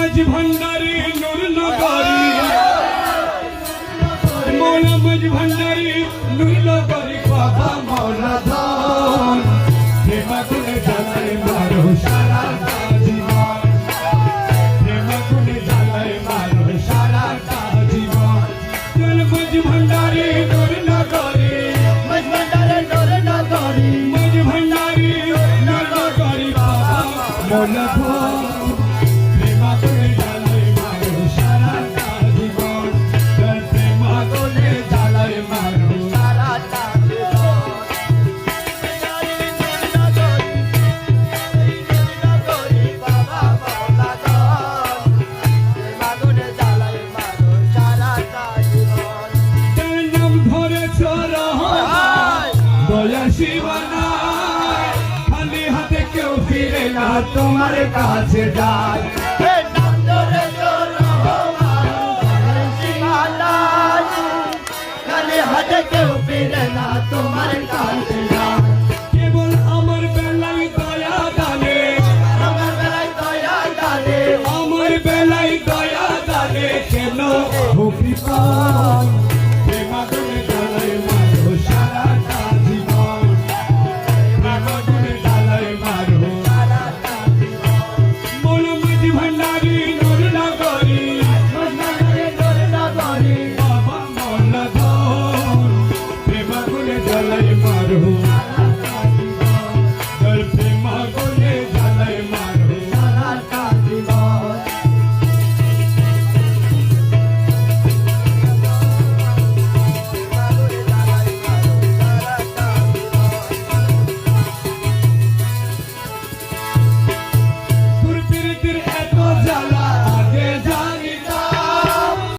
मज भंडारी नूर नगरी मौला मज भंडारी नूर नगरी बाबा मौला धन प्रेम गुण জ্বালায় मारो सारा जीवन प्रेम गुण জ্বালায় मारो सारा जीवन चल मज भंडारी नूर नगरी मज भंडारी नूर नगरी मज भंडारी नूर नगरी बाबा मौला धन তোমার কাছে যাই নাম ধরে খালি হাতে কেউ ফিরে না তোমার কাছে যাই কেবল আমার বেলায় দয়া দানে আমার বেলায় দয়া দানে আমার বেলায় দয়া দানে কেন কৃপা